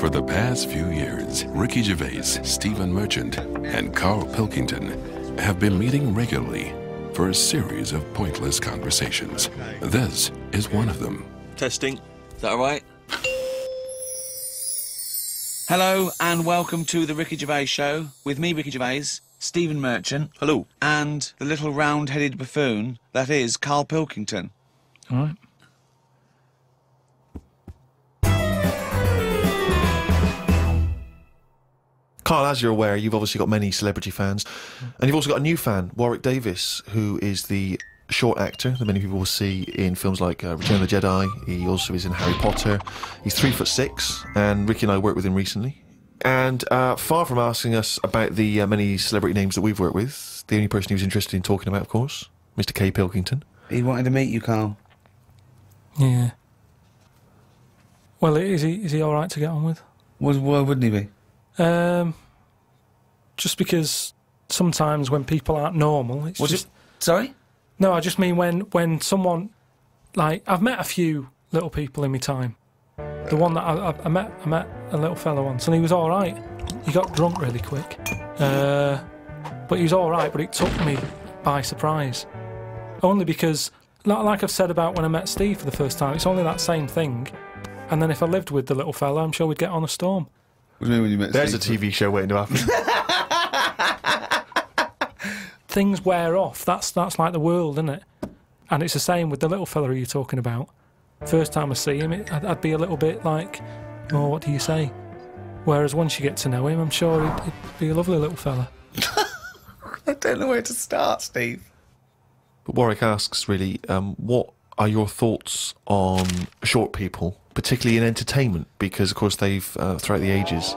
For the past few years, Ricky Gervais, Stephen Merchant, and Carl Pilkington have been meeting regularly for a series of pointless conversations. This is one of them. Testing. Is that all right? Hello and welcome to the Ricky Gervais Show with me, Ricky Gervais, Stephen Merchant. Hello. And the little round-headed buffoon that is Carl Pilkington. All right. Carl, as you're aware, you've obviously got many celebrity fans, and you've also got a new fan, Warwick Davis, who is the short actor that many people will see in films like Return of the Jedi. He also is in Harry Potter. He's 3'6", and Ricky and I worked with him recently. And far from asking us about the many celebrity names that we've worked with, the only person he was interested in talking about, of course, Mr. K. Pilkington. He wanted to meet you, Carl. Yeah. Well, is he all right to get on with? Why wouldn't he be? Just because sometimes when people aren't normal, it's just... Sorry? No, I just mean when someone... Like, I've met a few little people in my time. The one that I met a little fella once, and he was all right. He got drunk really quick. But he was all right, but it took me by surprise. Only because, like I've said about when I met Steve for the first time, it's only that same thing. And then if I lived with the little fella, I'm sure we'd get on a storm. What do you mean when you met There's Steve? a TV show waiting to happen. Things wear off. That's like the world, isn't it? And it's the same with the little fella you're talking about. First time I see him, I'd be a little bit like, oh, what do you say? Whereas once you get to know him, I'm sure he'd be a lovely little fella. I don't know where to start, Steve. But Warwick asks, really, what are your thoughts on short people, particularly in entertainment? Because, of course, they've, throughout the ages,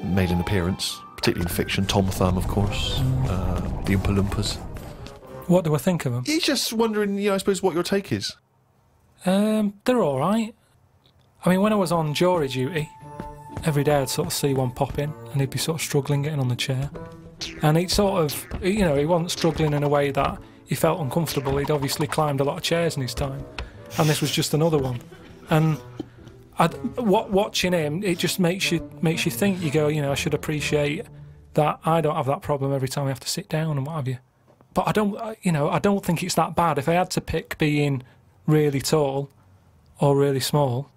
made an appearance, particularly in fiction. Tom Thumb, of course, the Oompa Loompas. What do I think of them? He's just wondering, I suppose, what your take is. They're all right. I mean, when I was on jury duty, every day I'd sort of see one pop in, and he'd be sort of struggling getting on the chair. And he'd sort of, he wasn't struggling in a way that he felt uncomfortable. He'd obviously climbed a lot of chairs in his time, and this was just another one. And watching him, it just makes you think. You go, I should appreciate that I don't have that problem every time I have to sit down and what have you. But I don't think it's that bad. If I had to pick being really tall or really small,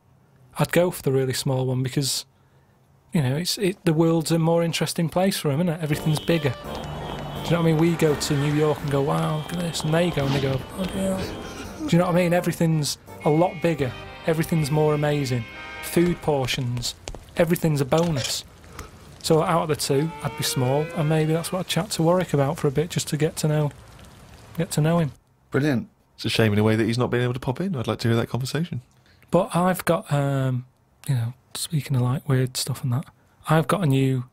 I'd go for the really small one because, the world's a more interesting place for him, isn't it? Everything's bigger. Do you know what I mean? We go to New York and go, wow, look at this, and they go and they go, oh yeah. Do you know what I mean? Everything's a lot bigger. Everything's more amazing. Food portions, everything's a bonus. So out of the two, I'd be small, and maybe that's what I'd chat to Warwick about for a bit, just to get to know him. Brilliant. It's a shame in a way that he's not been able to pop in. I'd like to hear that conversation. But I've got, speaking of like weird stuff and that, I've got a new...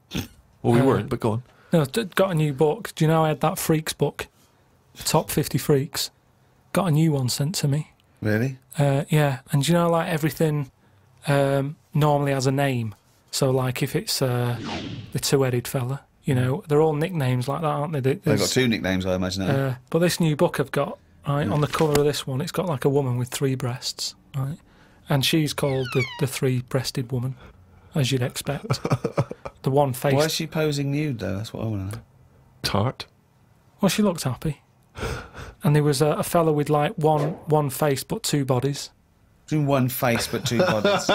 Well, we weren't, but go on. No, got a new book. Do you know I had that Freaks book? Top 50 Freaks. Got a new one sent to me. Really? Yeah, and do you know, like, everything normally has a name. So, like, if it's the two-headed fella, they're all nicknames like that, aren't they? They've got two nicknames, I imagine. But this new book I've got, right, on the cover of this one, it's got, like, a woman with 3 breasts, right? And she's called the three-breasted woman, as you'd expect. The one face. Why is she posing nude, though? That's what I want to know. Tart. Well, she looked happy. And there was a fella with, like, one face but 2 bodies. What do you mean one face but 2 bodies?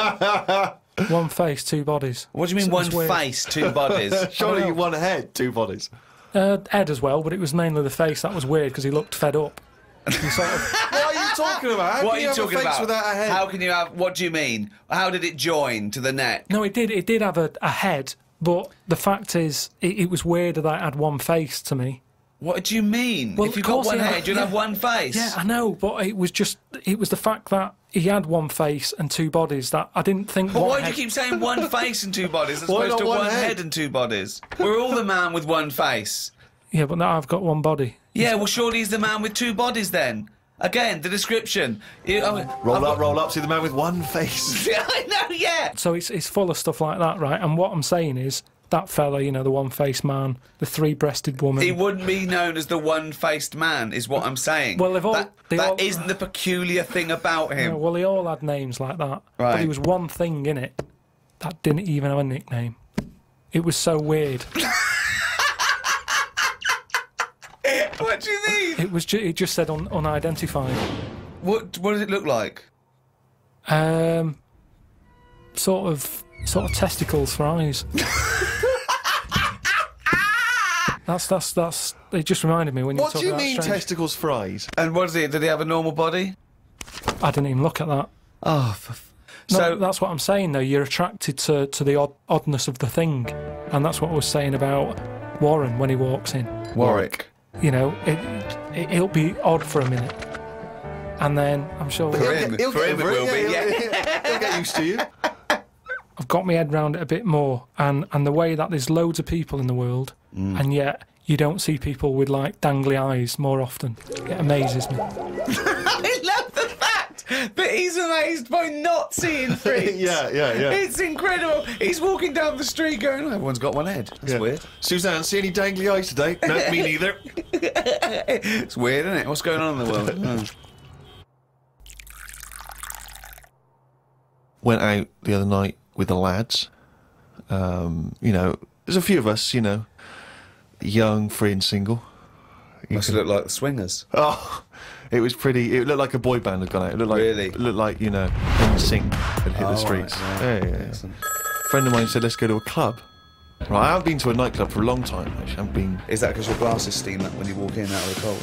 One face, 2 bodies. What do you mean one face, 2 bodies? Surely one head, 2 bodies. Ed as well, but it was mainly the face that was weird because he looked fed up. He sort of... What are you talking about? What are you talking about? Without a head? How can you have... What do you mean? How did it join to the neck? No, it did have a head, but the fact is, it was weird that it had one face to me. What do you mean? Well, if you've got one head, you'd have one face. Yeah, I know, but it was the fact that he had one face and 2 bodies that I didn't think... But why do you keep saying one face and 2 bodies as opposed to one head and 2 bodies? We're all the man with one face. Yeah, but now I've got one body. Yeah, well, surely he's the man with 2 bodies then. Again, the description. Roll up, see the man with one face. I know, yeah. So it's full of stuff like that, right? And what I'm saying is, that fella, the one-faced man, the 3-breasted woman... He wouldn't be known as the one-faced man, is what I'm saying. Well, that isn't the peculiar thing about him. Well, they all had names like that. Right. But there was one thing in it that didn't even have a nickname. It was so weird. What do you mean? It just said unidentified. What does it look like? Sort of testicles for eyes. That's. It just reminded me when you. What talk do you about mean strange. testicles for eyes? And what is it? Did he have a normal body? I didn't even look at that. Oh, No, so that's what I'm saying though. You're attracted to the oddness of the thing, and that's what I was saying about Warren when he walks in. Warwick. You know, it'll be odd for a minute, and then I'm sure For him it will be. Yeah. He'll get used to you. I've got my head round it a bit more, and the way that there's loads of people in the world, and yet you don't see people with like dangly eyes more often. It amazes me. I love the fact that he's amazed by not seeing freaks. Yeah. It's incredible. He's walking down the street going, oh, everyone's got one head. That's weird. Suzanne, see any dangly eyes today? No, me neither. It's weird, isn't it? What's going on in the world? Oh. Went out the other night with the lads. You know, there's a few of us, you know, young, free and single. Must look like the Swingers. Oh, it was pretty. It looked like a boy band had gone out. It looked like, Really? It looked like, you know, NSYNC had hit the streets. Right, Yeah. Excellent. A friend of mine said, let's go to a club. Right, I haven't been to a nightclub for a long time, actually. I haven't been. Is that because your glasses steam up when you walk in out of the cold?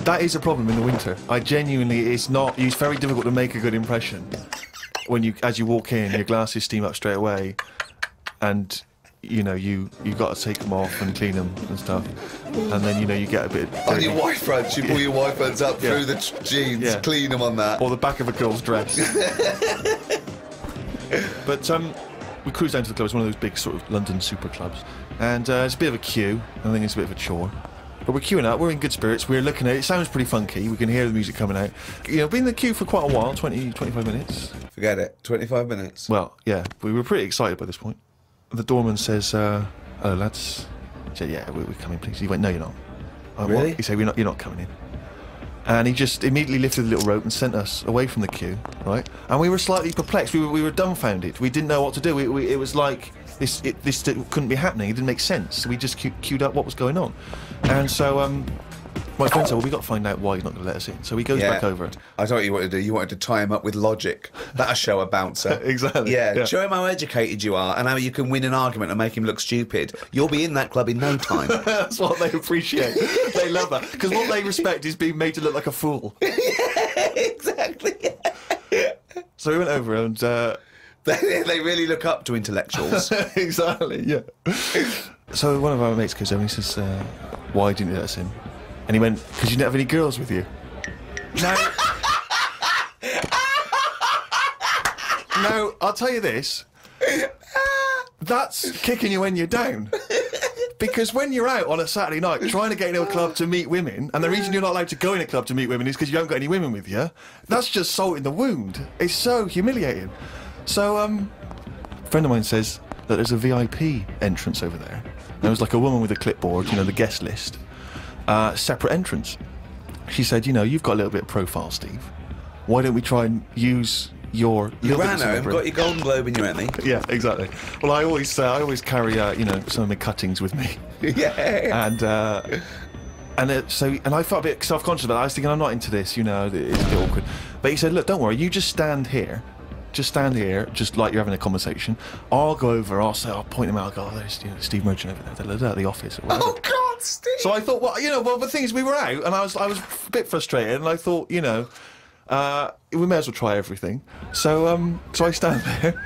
That is a problem in the winter. I genuinely, it's very difficult to make a good impression when as you walk in, your glasses steam up straight away, and you know you got to take them off and clean them and stuff, and then you know you get a bit. On your white fronts, you pull your white fronts up through the jeans, clean them on that. Or the back of a girl's dress. But we cruised down to the club. It's one of those big sort of London super clubs, and it's a bit of a queue. I think it's a bit of a chore. But we're queuing up, we're in good spirits, we're looking at it, it sounds pretty funky, we can hear the music coming out. You know, been in the queue for quite a while, 20, 25 minutes. Forget it, 25 minutes. Well, yeah, we were pretty excited by this point. The doorman says, hello lads. I said, yeah, we're coming please. He went, no you're not. I went, Really? What? He said, you're not coming in. And he just immediately lifted the little rope and sent us away from the queue, right? And we were slightly perplexed, we were dumbfounded, we didn't know what to do. It was like, this couldn't be happening, it didn't make sense. We just queued up what was going on. And so my friend said, well, we've got to find out why he's not going to let us in. So he goes back over. I thought what you wanted to do. You wanted to tie him up with logic. That'll show a bouncer. Exactly. Yeah, show him how educated you are and how you can win an argument and make him look stupid. You'll be in that club in no time. That's what they appreciate. They love that. Because what they respect is being made to look like a fool. Yeah, exactly. So we went over and... They really look up to intellectuals. Exactly, yeah. So one of our mates goes over and he says, why didn't you let us in? And he went, because you didn't have any girls with you. Now, I'll tell you this. That's kicking you when you're down. Because when you're out on a Saturday night trying to get into a club to meet women, and the reason you're not allowed to go in a club to meet women is because you haven't got any women with you, that's just salt in the wound. It's so humiliating. So, a friend of mine says that there's a VIP entrance over there. There was like a woman with a clipboard, you know, the guest list. Separate entrance. She said, you know, you've got a little bit of profile, Steve. Why don't we try and use your... You ran home, got your Golden Globe in your Emmy. Yeah, exactly. Well, I always carry, you know, some of my cuttings with me. Yeah. And I felt a bit self-conscious about that. I was thinking, I'm not into this, you know, it's a bit awkward. But he said, look, don't worry, you just stand here. Just stand here, just like you're having a conversation. I'll go over, I'll point him out, I'll go, oh, there's Steve Merchant over there, they're at the office. Or whatever. Oh, God, Steve! So I thought, well, you know, the thing is, we were out, and I was a bit frustrated, and I thought, you know, we may as well try everything. So I stand there,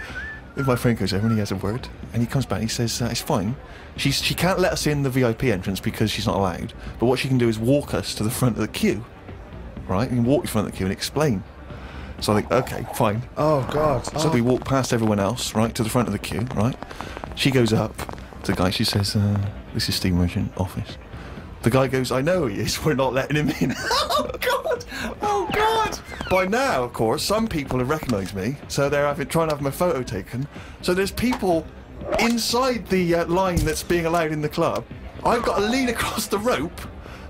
and my friend goes over, and he has a word, and he comes back, and he says, it's fine. She can't let us in the VIP entrance because she's not allowed, but what she can do is walk us to the front of the queue, right? You can walk to the front of the queue and explain. So I think, okay, fine. Oh, God. So we walk past everyone else, right, to the front of the queue, right? She goes up to the guy, she says, this is Steve Merchant office. The guy goes, I know he is, we're not letting him in. Oh, God! Oh, God! By now, of course, some people have recognised me, so they're trying to have my photo taken. So there's people inside the line that's being allowed in the club. I've got to lean across the rope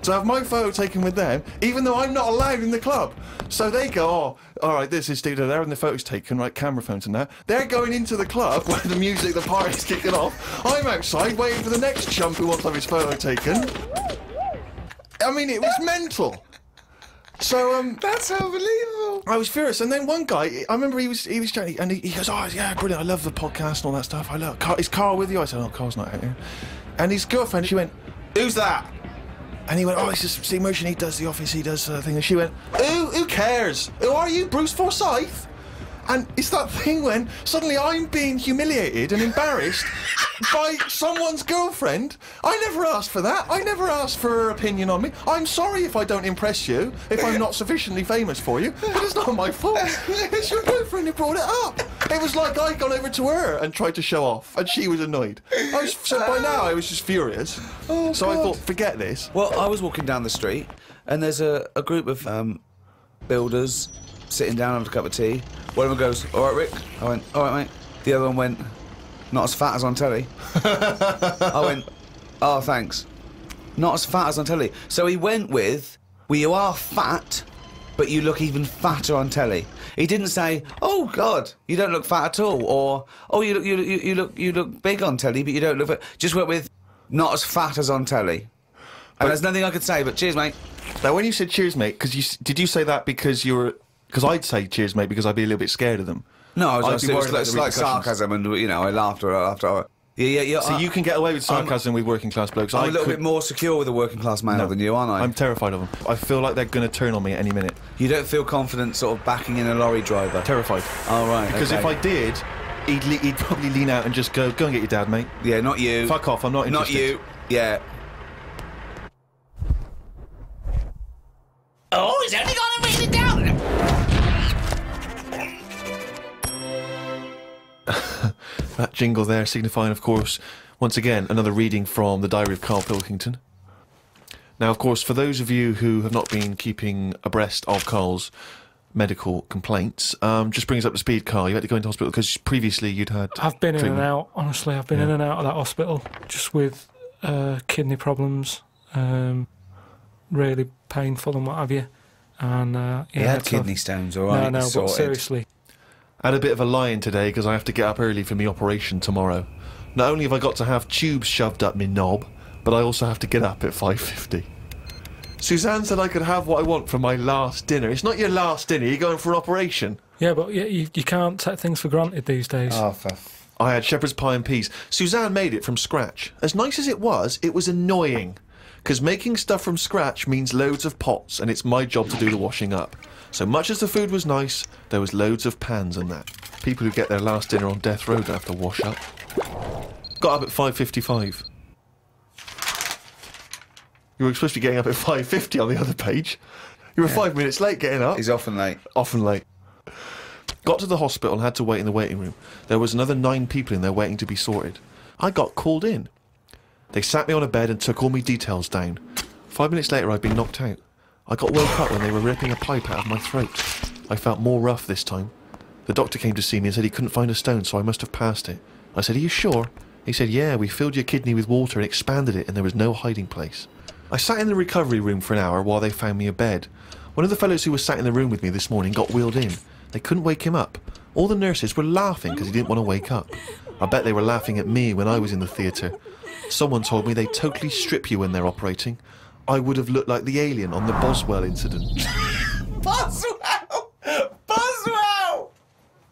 to have my photo taken with them, even though I'm not allowed in the club. So they go, oh, all right, this is Steve, they're having the photos taken, right, camera phones and that. They're going into the club where the music, the party's kicking off. I'm outside waiting for the next chump who wants to have his photo taken. I mean, it was mental. So, That's unbelievable. I was furious, and then one guy, I remember he was chatting, and he goes, oh, yeah, brilliant, I love the podcast and all that stuff. Is Carl with you? I said, oh, Carl's not out here. And his girlfriend, she went, who's that? And he went, oh, it's just Steve Merchant, he does The Office, he does thing. And she went, who cares? Who are you, Bruce Forsyth? And it's that thing when suddenly I'm being humiliated and embarrassed by someone's girlfriend. I never asked for that. I never asked for her opinion on me. I'm sorry if I don't impress you, if I'm not sufficiently famous for you, but it's not my fault. It's your girlfriend who brought it up. It was like I'd gone over to her and tried to show off, and she was annoyed. So by now I was just furious. Oh, so God. I thought, forget this. Well, I was walking down the street, and there's a group of builders sitting down having a cup of tea. One of them goes, all right, Rick. I went, all right, mate. The other one went, not as fat as on telly. I went, oh, thanks. Not as fat as on telly. So he went with, well, you are fat, but you look even fatter on telly. He didn't say, oh, God, you don't look fat at all, or, oh, you look big on telly, but you don't look fat. Just went with, not as fat as on telly. And there's nothing I could say, but cheers, mate. Now, when you said cheers, mate, did you say that because you were... Because I'd say cheers, mate, because I'd be a little bit scared of them. No, I was I'd be worried about the it's like repercussions. sarcasm, and, you know, I laughed after. Yeah. So you can get away with sarcasm with working class blokes. I'm a little bit more secure with a working class male than you, aren't I? I'm terrified of them. I feel like they're going to turn on me at any minute. You don't feel confident sort of backing in a lorry driver? Terrified. Oh, right. Because okay. if I did, he'd probably lean out and just go and get your dad, mate. Yeah, not you. Fuck off, I'm not interested. Not you. Yeah. Oh, he's only gonna read it down. That jingle there signifying, of course, once again, another reading from the Diary of Carl Pilkington. Now, of course, for those of you who have not been keeping abreast of Carl's medical complaints, just bring us up to speed, Carl. You had to go into hospital because previously you'd had I've been treatment. in and out, honestly. I've been in and out of that hospital just with kidney problems, really painful and what have you. And He had kidney stones, all right? No, but sorted. seriously. I had a bit of a lie-in today because I have to get up early for my operation tomorrow. Not only have I got to have tubes shoved up my knob, but I also have to get up at 5:50. Suzanne said I could have what I want for my last dinner. It's not your last dinner, you're going for an operation. Yeah, but you can't take things for granted these days. Oh, I had shepherd's pie and peas. Suzanne made it from scratch. As nice as it was annoying. Because making stuff from scratch means loads of pots, and it's my job to do the washing up. So much as the food was nice, there was loads of pans and that. People who get their last dinner on death row don't have to wash up. Got up at 5:55. You were supposed to be getting up at 5:50 on the other page. You were 5 minutes late getting up. He's often late. Often late. Got to the hospital and had to wait in the waiting room. There was another 9 people in there waiting to be sorted. I got called in. They sat me on a bed and took all my details down. 5 minutes later, I'd been knocked out. I got woke up when they were ripping a pipe out of my throat. I felt more rough this time. The doctor came to see me and said he couldn't find a stone, so I must have passed it. I said, are you sure? He said, yeah, we filled your kidney with water and expanded it, and there was no hiding place. I sat in the recovery room for an hour while they found me a bed. One of the fellows who was sat in the room with me this morning got wheeled in. They couldn't wake him up. All the nurses were laughing because he didn't want to wake up. I bet they were laughing at me when I was in the theatre. Someone told me they totally strip you when they're operating. I would have looked like the alien on the Boswell incident. Boswell! Boswell!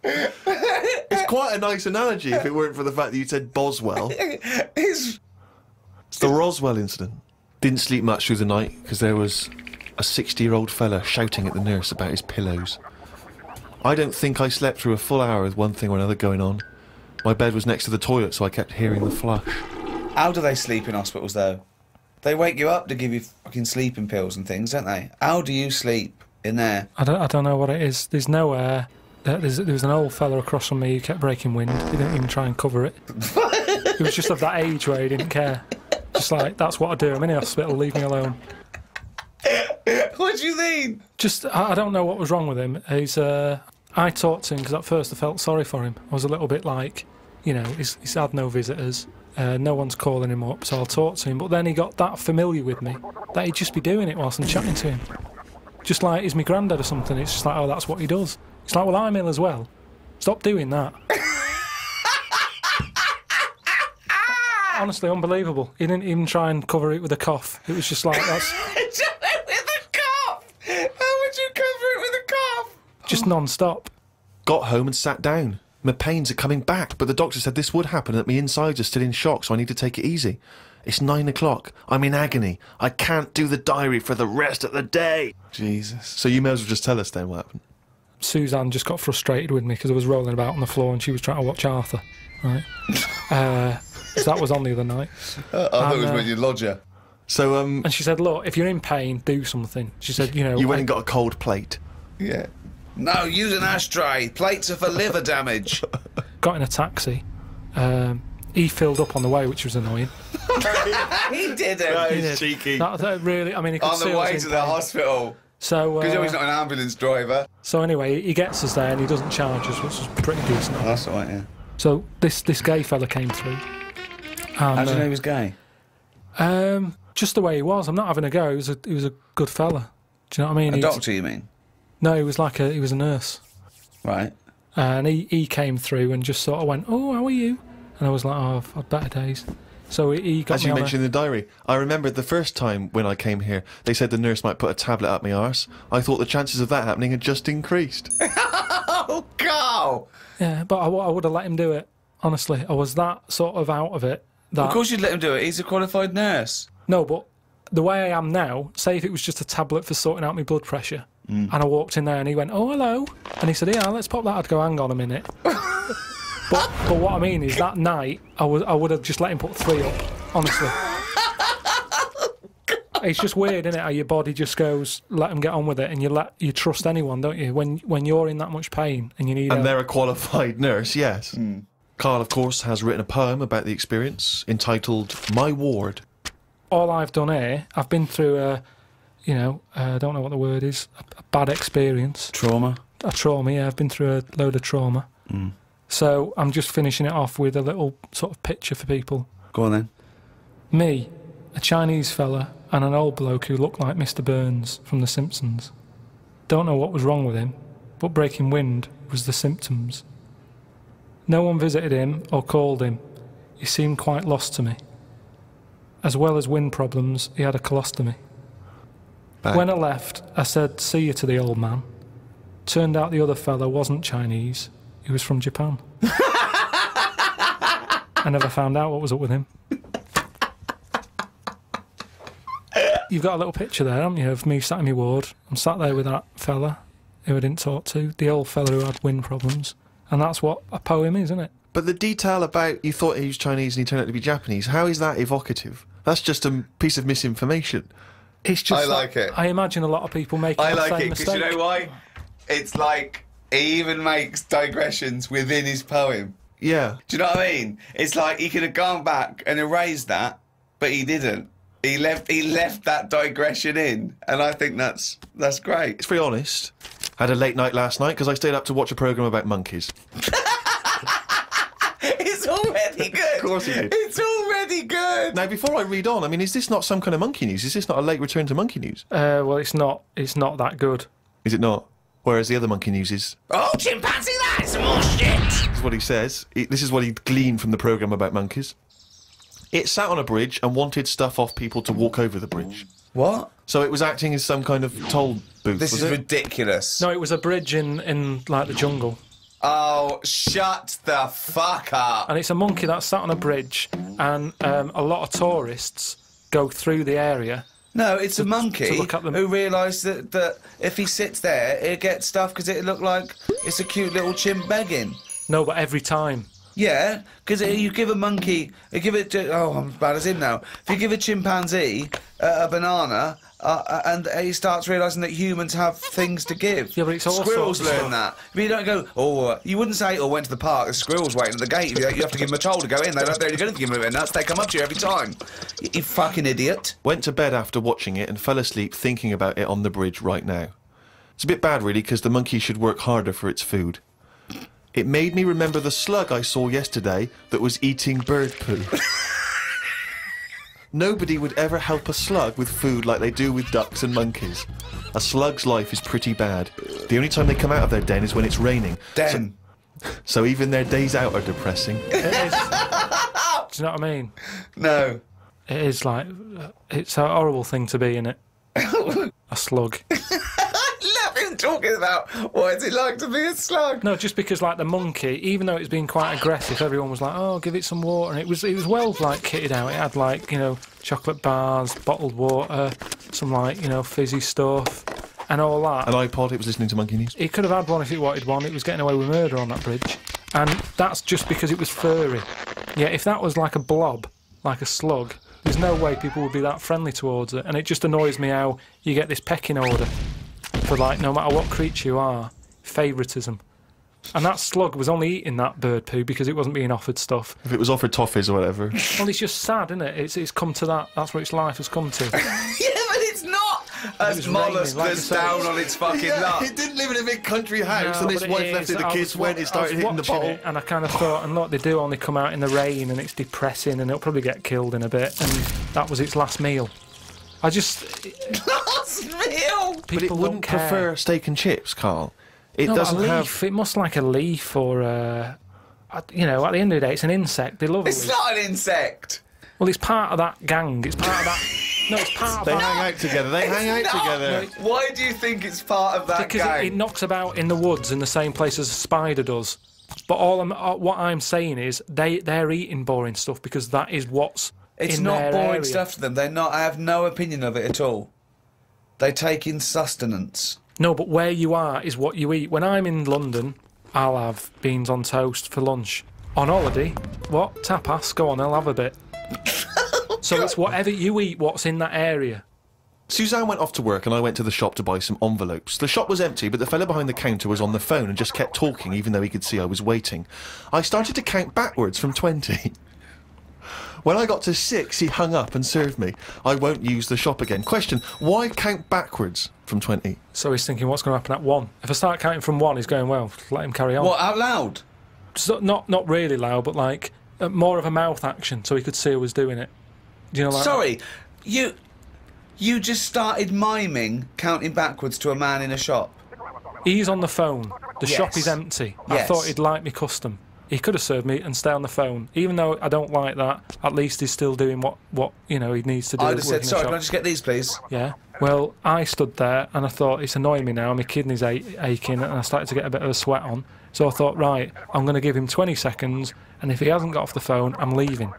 It's quite a nice analogy if it weren't for the fact that you said Boswell. It's the Roswell incident. Didn't sleep much through the night because there was a 60-year-old fella shouting at the nurse about his pillows. I don't think I slept through a full hour with one thing or another going on. My bed was next to the toilet, so I kept hearing the flush. How do they sleep in hospitals, though? They wake you up to give you fucking sleeping pills and things, don't they? How do you sleep in there? I don't know what it is. There's no air. There was an old fella across from me who kept breaking wind. He didn't even try and cover it. He was just of that age where he didn't care. Just like, that's what I do. I'm in the hospital, leave me alone. What do you mean? Just, I don't know what was wrong with him. I talked to him because at first I felt sorry for him. I was a little bit like, you know, he's had no visitors. No one's calling him up, so I'll talk to him. But then he got that familiar with me that he'd just be doing it whilst I'm chatting to him. Just like he's my granddad or something. It's just like, oh, that's what he does. It's like, well, I'm ill as well. Stop doing that. Honestly, unbelievable. He didn't even try and cover it with a cough. It was just like, that's... With a cough? How would you cover it with a cough? just non-stop. Got home and sat down. My pains are coming back, but the doctor said this would happen, that my insides are still in shock, so I need to take it easy. It's 9 o'clock. I'm in agony. I can't do the diary for the rest of the day. Jesus. So you may as well just tell us then what happened. Suzanne just got frustrated with me because I was rolling about on the floor and she was trying to watch Arthur, right? So that was on the other night. I thought it was when you lodger. So, And she said, look, if you're in pain, do something. She said, you know... You went and got a cold plate. Yeah. No, use an ashtray. Plates are for liver damage. Got in a taxi. He filled up on the way, which was annoying. He didn't. That He is did. cheeky. That really... I mean, he could On see the I was way in to the pain. hospital. So, Because he's not an ambulance driver. so anyway, he gets us there and he doesn't charge us, which is pretty decent. That's all right, yeah. So this gay fella came through. How And, do you know he was gay? just the way he was. I'm not having a go. He was a good fella. Do you know what I mean? A He'd- doctor, you mean? No, he was a nurse. Right. And he came through and just sort of went, "Oh, how are you?" And I was like, "Oh, I've had better days." So he got As me you on mentioned in the diary, I remember the first time when I came here, they said the nurse might put a tablet up my arse. I thought the chances of that happening had just increased. Oh, God! Yeah, but I would have let him do it. Honestly, I was that sort of out of it. That Of course you'd let him do it. He's a qualified nurse. no, but the way I am now, say if it was just a tablet for sorting out my blood pressure, and I walked in there and he went, "Oh, hello," and he said, "Yeah, let's pop that." I'd go, "Hang on a minute." But what I mean is that night I would have just let him put 3 up. Honestly. It's just weird, isn't it? How your body just goes, let him get on with it, and you trust anyone, don't you? When you're in that much pain and you need And help. they're a qualified nurse, yes. Carl, of course, has written a poem about the experience entitled My Ward. All I've done here, I've been through I don't know what the word is, a bad experience. Trauma. A trauma, yeah. I've been through a load of trauma. So I'm just finishing it off with a little sort of picture for people. Go on then. Me, a Chinese fella, and an old bloke who looked like Mr. Burns from The Simpsons. Don't know what was wrong with him, but breaking wind was the symptoms. No one visited him or called him. He seemed quite lost to me. As well as wind problems, he had a colostomy. Back. When I left, I said, "See you" to the old man. Turned out the other fella wasn't Chinese. He was from Japan. I never found out what was up with him. You've got a little picture there, haven't you, of me sat in my ward. I'm sat there with that fella who I didn't talk to, the old fella who had wind problems. And that's what a poem is, isn't it? But the detail about you thought he was Chinese and he turned out to be Japanese, how is that evocative? That's just a piece of misinformation. It's just I like it. I imagine a lot of people make I that like same it because mistake. you know why? It's like he even makes digressions within his poem. Yeah. Do you know what I mean? It's like he could have gone back and erased that, but he didn't. He left that digression in, and I think that's great. It's very honest. Had a late night last night because I stayed up to watch a programme about monkeys. It's already good. Of course he did. It's already good. Now, before I read on, I mean, is this not some kind of monkey news? Is this not a late return to monkey news? Well, it's not that good. Is it not? Whereas the other monkey news is... Oh, chimpanzee, that's some more shit. This is what he says. This is what he gleaned from the programme about monkeys. It sat on a bridge and wanted stuff off people to walk over the bridge. What? So it was acting as some kind of toll booth, This was is it? ridiculous. No, it was a bridge in like the jungle. Oh, shut the fuck up. And it's a monkey that's sat on a bridge, and a lot of tourists go through the area. No, it's a monkey to look at them. who realised that if he sits there, he'll get stuff because it look like it's a cute little chimp begging. No, but every time. Yeah, because you give a monkey, you give it. Oh, I'm as bad as him now. If you give a chimpanzee a banana, and he starts realising that humans have things to give. Yeah, but it's all squirrels sorts of learn stuff. that. But you don't go. Oh, you wouldn't say. Oh, went to the park. The squirrels waiting at the gate. You have to give them a toll to go in. They don't do anything to give them nuts. They come up to you every time. You fucking idiot. Went to bed after watching it and fell asleep thinking about it on the bridge right now. It's a bit bad, really, because the monkey should work harder for its food. It made me remember the slug I saw yesterday that was eating bird poo. Nobody would ever help a slug with food like they do with ducks and monkeys. A slug's life is pretty bad. The only time they come out of their den is when it's raining. Den. So even their days out are depressing. It is. Do you know what I mean? No. It is like, it's a horrible thing to be, innit? A slug. Love him talking about what is it like to be a slug. No, just because like the monkey, even though it's been quite aggressive, everyone was like, "Oh, give it some water," and it was well like kitted out. It had like, you know, chocolate bars, bottled water, some like, you know, fizzy stuff, and all that. An iPod. It was listening to Monkey News. He could have had one if it wanted one. It was getting away with murder on that bridge, and that's just because it was furry. Yeah, if that was like a blob, like a slug, there's no way people would be that friendly towards it. And it just annoys me how you get this pecking order for, like, no matter what creature you are, favouritism. And that slug was only eating that bird poo because it wasn't being offered stuff. If it was offered toffees or whatever. Well, it's just sad, isn't it? It's come to that. That's what its life has come to. Yeah, but it's not a was mollusk raining, like that's I say. down on its fucking luck. It didn't live in a big country house, No, and his but it wife left is. it. The I kids was went. It started hitting the watching bottle. it, and I kind of thought, and look, they do only come out in the rain, and it's depressing, and it'll probably get killed in a bit. And that was its last meal. I just Last meal! people But it don't wouldn't care. prefer steak and chips, Carl. It No, but doesn't a have. leaf. It must like a leaf or you know. At the end of the day, it's an insect. They love a It's leaf. not an insect. Well, it's part of that gang. It's part of that. No, it's part They of that. hang out together. They hang out It's not. together. Why do you think it's part of that Because gang? it knocks about in the woods in the same place as a spider does. But what I'm saying is they're eating boring stuff because that is what's It's in not their boring area. stuff to them. They're not. I have no opinion of it at all. They take in sustenance. No, but where you are is what you eat. When I'm in London, I'll have beans on toast for lunch. On holiday, what? Tapas? Go on, I'll have a bit. So it's whatever you eat, what's in that area. Suzanne went off to work and I went to the shop to buy some envelopes. The shop was empty, but the fella behind the counter was on the phone and just kept talking even though he could see I was waiting. I started to count backwards from 20. When I got to 6, he hung up and served me. I won't use the shop again. Question, why count backwards from 20? So he's thinking, what's going to happen at 1? If I start counting from 1, he's going, well, let him carry on. What, out loud? So, not really loud, but like more of a mouth action, so he could see who was doing it. Do you know, like Sorry, you just started miming counting backwards to a man in a shop. he's on the phone. The shop Yes. is empty. I Yes. thought he'd like me custom. He could have served me and stay on the phone. Even though I don't like that, at least he's still doing what you know he needs to do. I'd have said, working the sorry, shop. can I just get these, please? Yeah. Well, I stood there and I thought, it's annoying me now. My kidneys aching, and I started to get a bit of a sweat on. So I thought, right, I'm going to give him 20 seconds, and if he hasn't got off the phone, I'm leaving.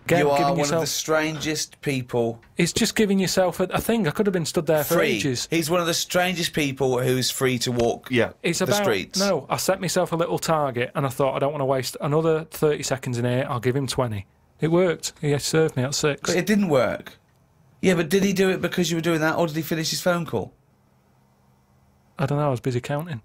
You are giving one yourself, of the strangest people. It's just giving yourself a thing. I could have been stood there for Free. ages. He's one of the strangest people who's free to walk Yeah. It's the about streets. no. I set myself a little target, and I thought I don't want to waste another 30 seconds in here. I'll give him 20. It worked. He served me at 6. But it didn't work. Yeah, but did he do it because you were doing that, or did he finish his phone call? I don't know. I was busy counting.